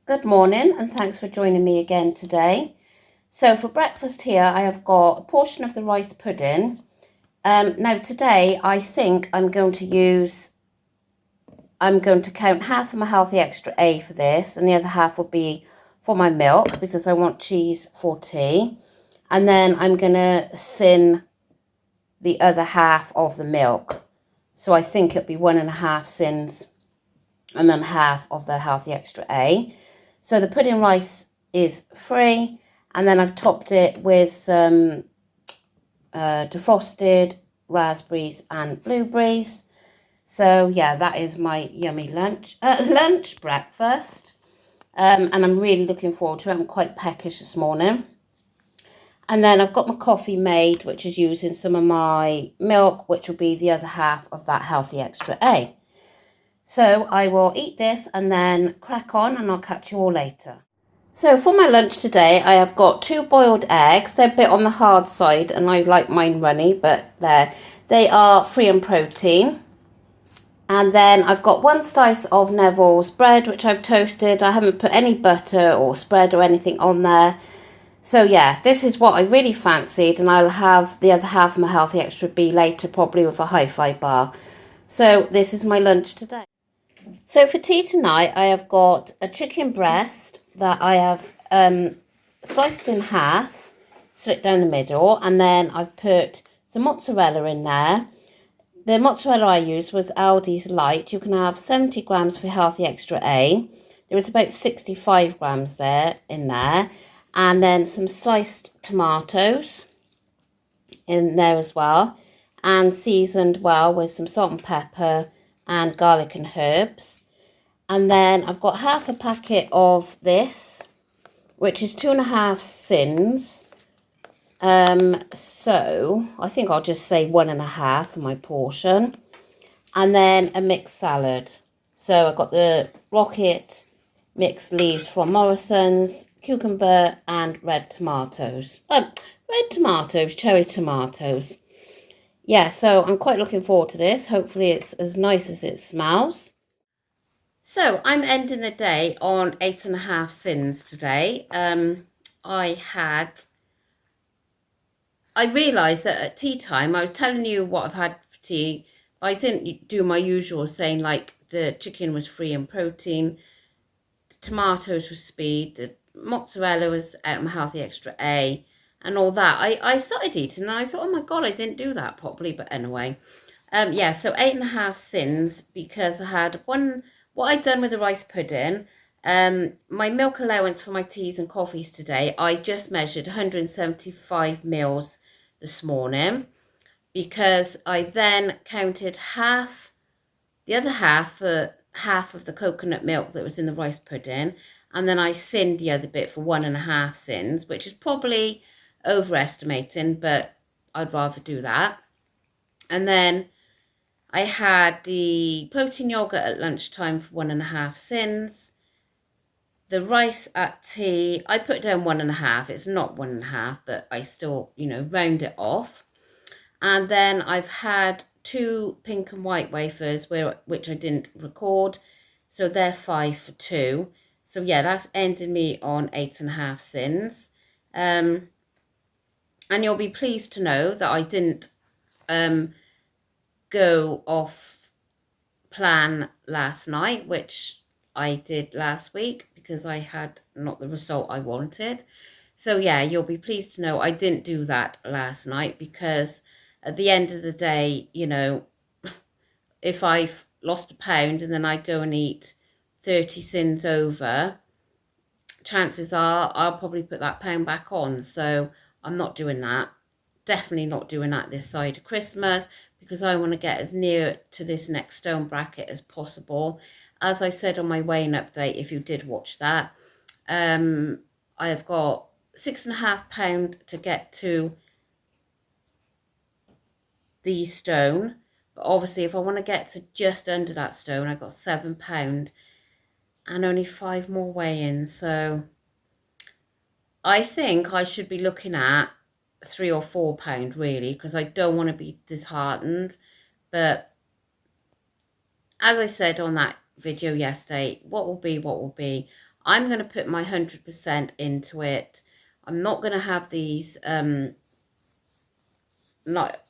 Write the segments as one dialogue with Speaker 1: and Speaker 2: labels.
Speaker 1: Good morning and thanks for joining me again today. So for breakfast here I have got a portion of the rice pudding. Now today I think I'm going to count half of my healthy extra A for this and the other half will be for my milk because I want cheese for tea. And then I'm going to sin the other half of the milk. So I think it'll be 1.5 sins and then half of the healthy extra A. So the pudding rice is free, and then I've topped it with some defrosted raspberries and blueberries. So yeah, that is my yummy breakfast, and I'm really looking forward to it. I'm quite peckish this morning. And then I've got my coffee made, which is using some of my milk, which will be the other half of that healthy extra A. So I will eat this and then crack on and I'll catch you all later. So for my lunch today, I have got 2 boiled eggs. They're a bit on the hard side and I like mine runny, but they are free in protein. And then I've got 1 slice of Neville's bread, which I've toasted. I haven't put any butter or spread or anything on there. So yeah, this is what I really fancied, and I'll have the other half of my healthy extra B later, probably with a hi-fi bar. So this is my lunch today. So for tea tonight, I have got a chicken breast that I have sliced in half, slit down the middle, and then I've put some mozzarella in there. The mozzarella I used was Aldi's Light. You can have 70 grams for healthy extra A. There was about 65 grams in there. And then some sliced tomatoes in there as well. And seasoned well with some salt and pepper and garlic and herbs. And then I've got half a packet of this, which is 2.5 sins. So I think I'll just say 1.5 for my portion. And then a mixed salad. So I've got the rocket mixed leaves from Morrison's, cucumber and red tomatoes. Cherry tomatoes. Yeah, so I'm quite looking forward to this. Hopefully it's as nice as it smells. So I'm ending the day on 8.5 sins today. I realised that at tea time, I was telling you what I've had for tea, but I didn't do my usual saying like the chicken was free in protein, the tomatoes were speed, the mozzarella was out of my healthy extra A, and all that. I started eating and I thought, oh my God, I didn't do that properly, but anyway. Yeah, so 8.5 sins because I had what I'd done with the rice pudding. My milk allowance for my teas and coffees today, I just measured 175 mils this morning because I then counted the other half for half of the coconut milk that was in the rice pudding, and then I sinned the other bit for 1.5 sins, which is probably overestimating, but I'd rather do that. And then I had the protein yogurt at lunchtime for 1.5 sins. The rice at tea, I put down 1.5. It's not 1.5, but I still, round it off. And then I've had 2 pink and white wafers, which I didn't record. So they're 5 for 2. So yeah, that's ended me on 8.5 sins. And you'll be pleased to know that I didn't go off plan last night, which I did last week because I had not the result I wanted. So yeah, you'll be pleased to know I didn't do that last night because at the end of the day, if I've lost a pound and then I go and eat 30 sins over, chances are I'll probably put that pound back on. So I'm not doing that. Definitely not doing that this side of Christmas because I want to get as near to this next stone bracket as possible. As I said on my weighing update, if you did watch that, I have got 6.5 pound to get to the stone. But obviously, if I want to get to just under that stone, I've got 7 pound and only 5 more weigh-ins. So I think I should be looking at 3 or 4 pound really, because I don't want to be disheartened. But as I said on that video yesterday, what will be, I'm going to put my 100% into it. I'm not going to have these, not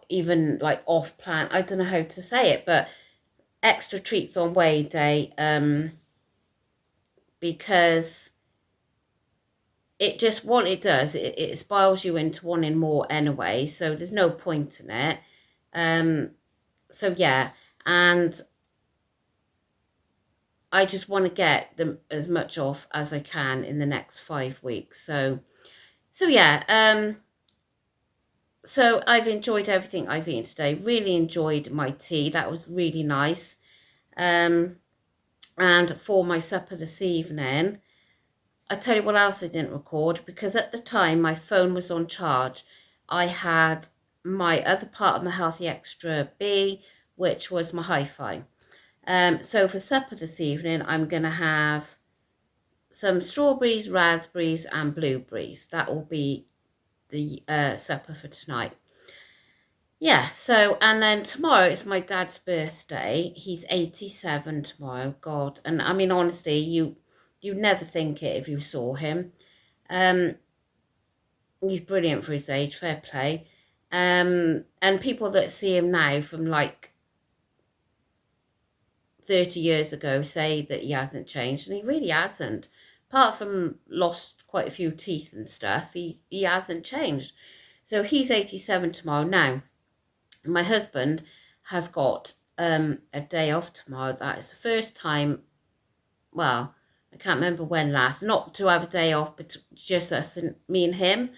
Speaker 1: even like off plan. I don't know how to say it, but extra treats on weigh day, because it just, what it does, it spirals you into wanting more anyway, so there's no point in it. So yeah, and I just want to get them as much off as I can in the next 5 weeks. So yeah, so I've enjoyed everything I've eaten today. Really enjoyed my tea. That was really nice. And for my supper this evening, I tell you what else I didn't record, because at the time my phone was on charge. I had my other part of my Healthy Extra B, which was my hi-fi. So for supper this evening, I'm going to have some strawberries, raspberries and blueberries. That will be the supper for tonight. Yeah, so, and then tomorrow it's my dad's birthday. He's 87 tomorrow, God. And I mean, honestly, you'd never think it if you saw him. He's brilliant for his age, fair play. And people that see him now from like 30 years ago say that he hasn't changed, and he really hasn't. Apart from lost quite a few teeth and stuff, he hasn't changed. So he's 87 tomorrow. Now, my husband has got a day off tomorrow. That is the first time, well, I can't remember when last, not to have a day off, but just us and me and him,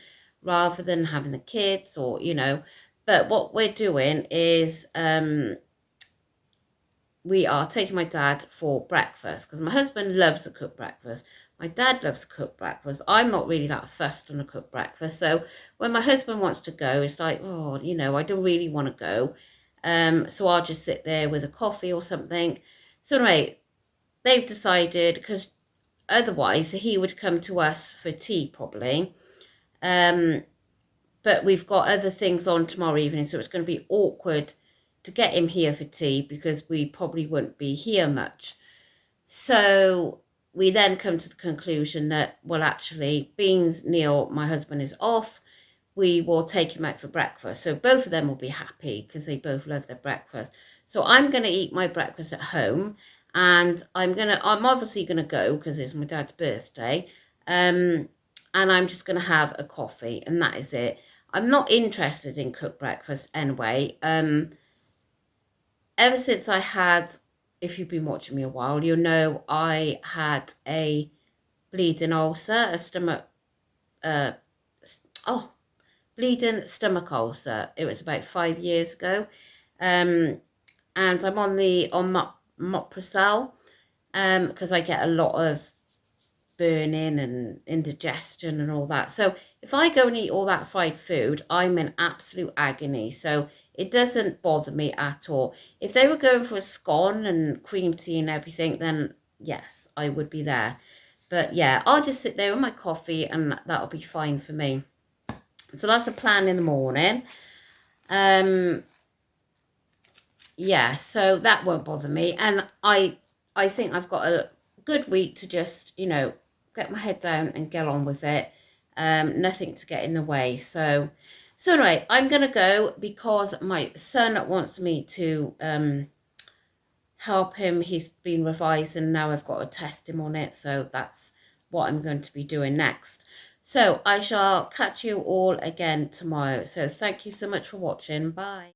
Speaker 1: rather than having the kids or, But what we're doing is we are taking my dad for breakfast, because my husband loves to cook breakfast. My dad loves to cook breakfast. I'm not really that fussed on a cooked breakfast. So when my husband wants to go, it's like, oh, I don't really want to go. So I'll just sit there with a coffee or something. So anyway, they've decided, because otherwise he would come to us for tea probably. But we've got other things on tomorrow evening, so it's going to be awkward to get him here for tea, because we probably wouldn't be here much. So we then come to the conclusion that, well, actually, Beans, Neil, my husband, is off. We will take him out for breakfast. So both of them will be happy, because they both love their breakfast. So I'm going to eat my breakfast at home, and I'm obviously going to go because it's my dad's birthday. And I'm just going to have a coffee, and that is it. I'm not interested in cooked breakfast anyway. Ever since I had, if you've been watching me a while, you'll know I had a bleeding ulcer, bleeding stomach ulcer. It was about 5 years ago. And I'm on Moprazole, because I get a lot of burning and indigestion and all that. So if I go and eat all that fried food, I'm in absolute agony. So it doesn't bother me at all. If they were going for a scone and cream tea and everything, then yes, I would be there. But yeah, I'll just sit there with my coffee and that'll be fine for me. So that's a plan in the morning. Yeah, so that won't bother me. And I think I've got a good week to just, get my head down and get on with it. Nothing to get in the way. So anyway, I'm going to go because my son wants me to help him. He's been revising, now I've got to test him on it. So that's what I'm going to be doing next. So I shall catch you all again tomorrow. So thank you so much for watching. Bye.